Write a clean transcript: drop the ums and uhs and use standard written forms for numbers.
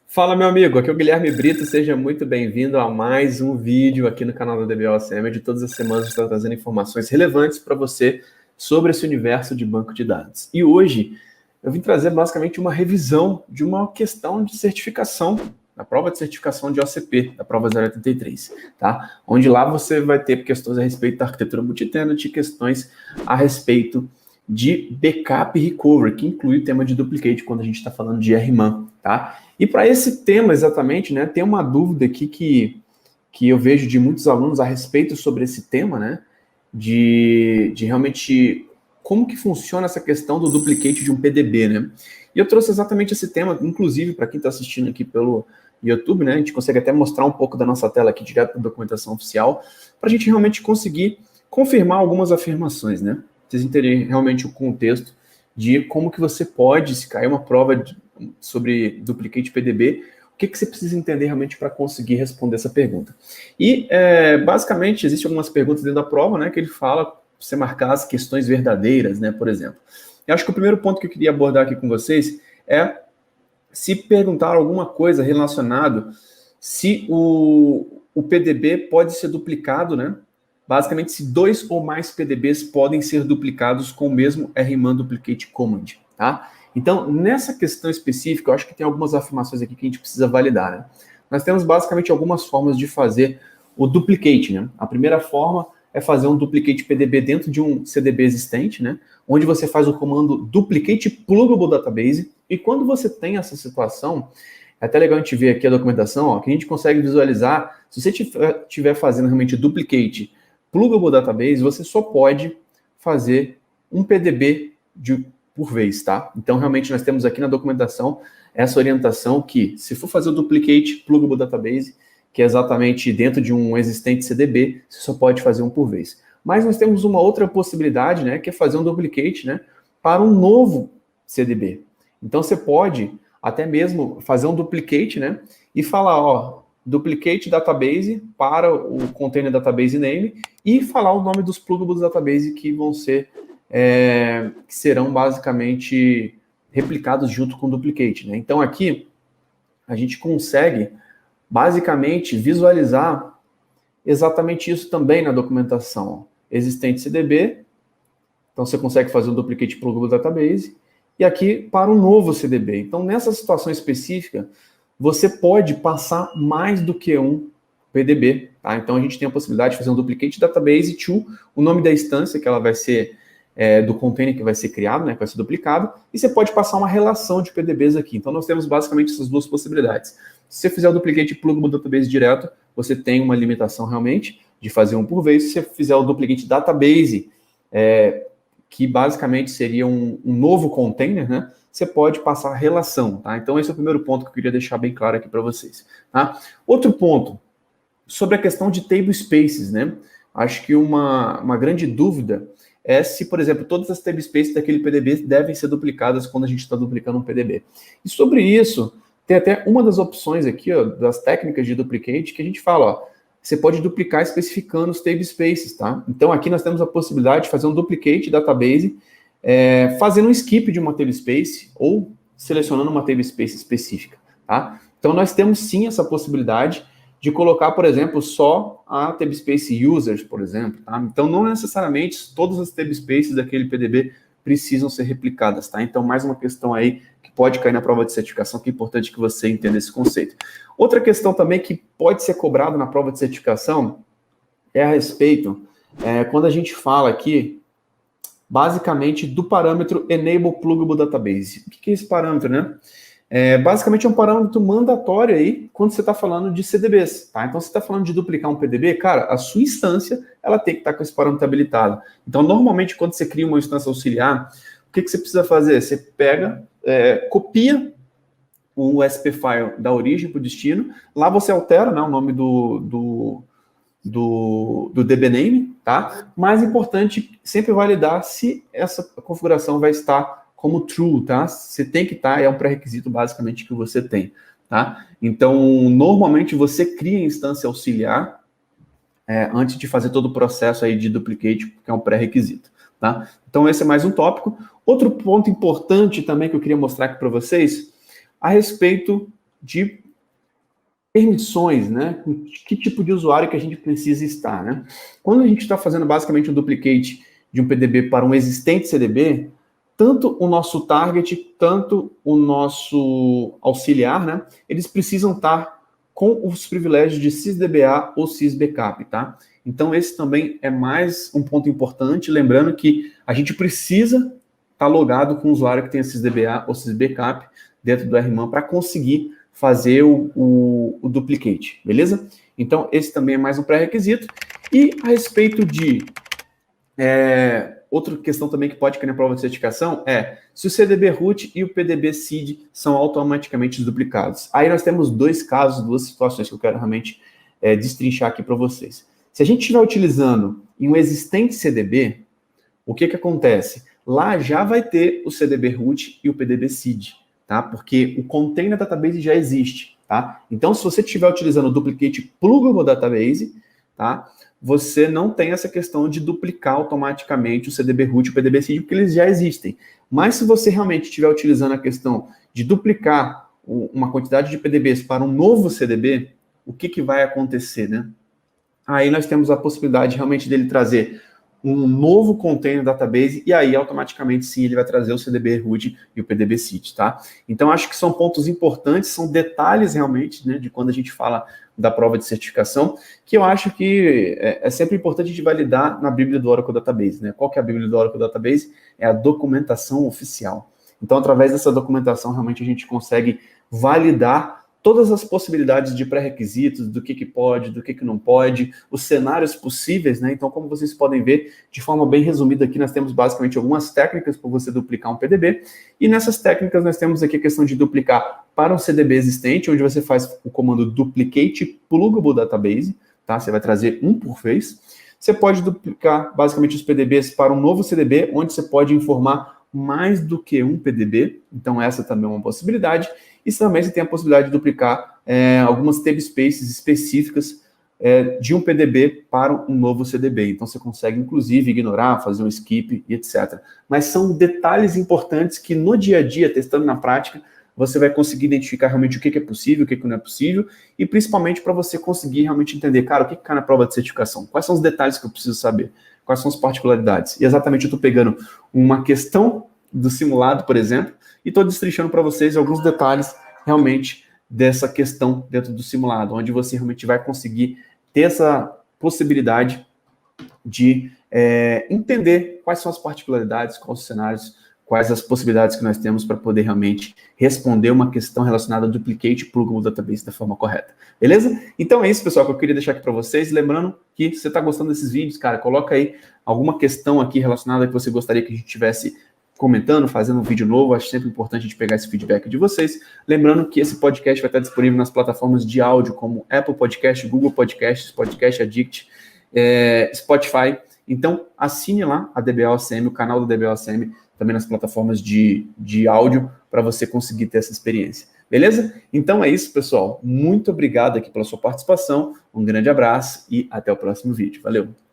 Fala, meu amigo, aqui é o Guilherme Brito, seja muito bem-vindo a mais um vídeo aqui no canal da DBOCM. De todas as semanas a gente está trazendo informações relevantes para você sobre esse universo de banco de dados. E hoje eu vim trazer basicamente uma revisão de uma questão de certificação, da prova de certificação de OCP, da prova 083, tá? Onde lá você vai ter questões a respeito da arquitetura multitenant e questões a respeito de backup e recovery, que inclui o tema de duplicate quando a gente está falando de RMAN, tá? E para esse tema exatamente, né, tem uma dúvida aqui que eu vejo de muitos alunos a respeito sobre esse tema, né, de realmente como que funciona essa questão do duplicate de um PDB, né? E eu trouxe exatamente esse tema, inclusive para quem está assistindo aqui pelo YouTube, né, a gente consegue até mostrar um pouco da nossa tela aqui direto da documentação oficial, para a gente realmente conseguir confirmar algumas afirmações, né? Vocês entenderem realmente o contexto de como que você pode, se cair uma prova sobre duplicate PDB, o que você precisa entender realmente para conseguir responder essa pergunta. E, basicamente, existem algumas perguntas dentro da prova, né, que ele fala para você marcar as questões verdadeiras, né, por exemplo. Eu acho que o primeiro ponto que eu queria abordar aqui com vocês é se perguntar alguma coisa relacionado se o PDB pode ser duplicado, né, basicamente, se dois ou mais PDBs podem ser duplicados com o mesmo RMAN Duplicate Command, tá? Então, nessa questão específica, eu acho que tem algumas afirmações aqui que a gente precisa validar, né? Nós temos basicamente algumas formas de fazer o duplicate, né? A primeira forma é fazer um duplicate PDB dentro de um CDB existente, né? Onde você faz o comando duplicate pluggable database, e quando você tem essa situação, é até legal a gente ver aqui a documentação, ó, que a gente consegue visualizar, se você estiver fazendo realmente duplicate pluggable database, você só pode fazer um PDB por vez, tá? Então, realmente, nós temos aqui na documentação essa orientação que, se for fazer o duplicate pluggable database, que é exatamente dentro de um existente CDB, você só pode fazer um por vez. Mas nós temos uma outra possibilidade, né, que é fazer um duplicate, né, para um novo CDB. Então, você pode até mesmo fazer um duplicate, né, e falar, ó, duplicate database para o container database name e falar o nome dos pluggables database que vão ser, que serão basicamente replicados junto com o duplicate, né? Então aqui a gente consegue basicamente visualizar exatamente isso também na documentação. Existente CDB, então você consegue fazer um duplicate pluggable database e aqui para um novo CDB. Então nessa situação específica, você pode passar mais do que um PDB, tá? Então a gente tem a possibilidade de fazer um duplicate database to o nome da instância, que ela vai ser do container que vai ser criado, né, que vai ser duplicado, e você pode passar uma relação de PDBs aqui. Então nós temos basicamente essas duas possibilidades. Se você fizer o duplicate pluggable database direto, você tem uma limitação realmente de fazer um por vez. Se você fizer o duplicate database, que basicamente seria um novo container, né, você pode passar a relação, tá? Então esse é o primeiro ponto que eu queria deixar bem claro aqui para vocês, tá? Outro ponto, sobre a questão de table spaces, né? Acho que uma grande dúvida é se, por exemplo, todas as table spaces daquele PDB devem ser duplicadas quando a gente está duplicando um PDB. E sobre isso, tem até uma das opções aqui, ó, das técnicas de duplicate, que a gente fala, ó, você pode duplicar especificando os table spaces, tá? Então aqui nós temos a possibilidade de fazer um duplicate database, fazendo um skip de uma table space ou selecionando uma table space específica, tá? Então nós temos sim essa possibilidade de colocar, por exemplo, só a table space users, por exemplo, tá? Então não necessariamente todas as table spaces daquele PDB precisam ser replicadas, tá? Então mais uma questão aí que pode cair na prova de certificação, que é importante que você entenda esse conceito. Outra questão também que pode ser cobrada na prova de certificação é a respeito, quando a gente fala aqui, basicamente, do parâmetro Enable Pluggable Database. O que é esse parâmetro, né? Basicamente é um parâmetro mandatório aí quando você está falando de CDBs, tá? Então, você está falando de duplicar um PDB, cara, a sua instância, ela tem que estar com esse parâmetro habilitado. Então, normalmente, quando você cria uma instância auxiliar, o que você precisa fazer? Você pega, copia o SP file da origem para o destino, lá você altera, né, o nome do DBName, tá? Mais importante, sempre validar se essa configuração vai estar como true, tá? Você tem que estar, é um pré-requisito basicamente que você tem, tá? Então, normalmente você cria instância auxiliar antes de fazer todo o processo aí de duplicate, que é um pré-requisito, tá? Então, esse é mais um tópico. Outro ponto importante também que eu queria mostrar aqui para vocês, a respeito de permissões, né? Que tipo de usuário que a gente precisa estar, né? Quando a gente está fazendo basicamente um duplicate de um PDB para um existente CDB, tanto o nosso target, tanto o nosso auxiliar, né? Eles precisam estar com os privilégios de sysdba ou sysbackup, tá? Então esse também é mais um ponto importante, lembrando que a gente precisa estar logado com o usuário que tem sysdba ou sysbackup dentro do RMAN para conseguir fazer o duplicate, beleza? Então, esse também é mais um pré-requisito. E a respeito de outra questão também que pode cair na prova de certificação é se o CDB root e o PDB seed são automaticamente duplicados. Aí nós temos dois casos, duas situações que eu quero realmente destrinchar aqui para vocês. Se a gente estiver utilizando em um existente CDB, o que acontece? Lá já vai ter o CDB root e o PDB seed, tá? Porque o container database já existe, tá? Então, se você estiver utilizando o duplicate pluggable database, tá? Você não tem essa questão de duplicar automaticamente o CDB root e o PDB seed, porque eles já existem. Mas se você realmente estiver utilizando a questão de duplicar uma quantidade de PDBs para um novo CDB, o que vai acontecer, né? Aí nós temos a possibilidade realmente dele trazer um novo container database, e aí automaticamente sim ele vai trazer o CDB root e o PDB seed, tá? Então acho que são pontos importantes, são detalhes realmente, né, de quando a gente fala da prova de certificação, que eu acho que é sempre importante de validar na Bíblia do Oracle Database, né? Qual que é a Bíblia do Oracle Database? É a documentação oficial. Então através dessa documentação realmente a gente consegue validar todas as possibilidades de pré-requisitos, do que pode, do que não pode, os cenários possíveis, né? Então, como vocês podem ver, de forma bem resumida aqui, nós temos basicamente algumas técnicas para você duplicar um PDB, e nessas técnicas nós temos aqui a questão de duplicar para um CDB existente, onde você faz o comando duplicate pluggable database, tá? Você vai trazer um por vez. Você pode duplicar basicamente os PDBs para um novo CDB, onde você pode informar mais do que um PDB, então essa também é uma possibilidade. E também você tem a possibilidade de duplicar algumas table spaces específicas de um PDB para um novo CDB. Então você consegue, inclusive, ignorar, fazer um skip e etc. Mas são detalhes importantes que no dia a dia, testando na prática, você vai conseguir identificar realmente o que é possível, o que não é possível, e principalmente para você conseguir realmente entender, cara, o que cai na prova de certificação? Quais são os detalhes que eu preciso saber? Quais são as particularidades? E exatamente eu estou pegando uma questão do simulado, por exemplo, e estou destrinchando para vocês alguns detalhes realmente dessa questão dentro do simulado, onde você realmente vai conseguir ter essa possibilidade de entender quais são as particularidades, quais os cenários, quais as possibilidades que nós temos para poder realmente responder uma questão relacionada ao duplicate pluggable database da forma correta. Beleza? Então é isso, pessoal, que eu queria deixar aqui para vocês. Lembrando que se você está gostando desses vídeos, cara, coloca aí alguma questão aqui relacionada que você gostaria que a gente tivesse comentando, fazendo um vídeo novo. Acho sempre importante a gente pegar esse feedback de vocês. Lembrando que esse podcast vai estar disponível nas plataformas de áudio, como Apple Podcast, Google Podcasts, Podcast Addict, Spotify. Então, assine lá a DBA-OCM, o canal da DBA-OCM, também nas plataformas de áudio, para você conseguir ter essa experiência. Beleza? Então é isso, pessoal. Muito obrigado aqui pela sua participação. Um grande abraço e até o próximo vídeo. Valeu!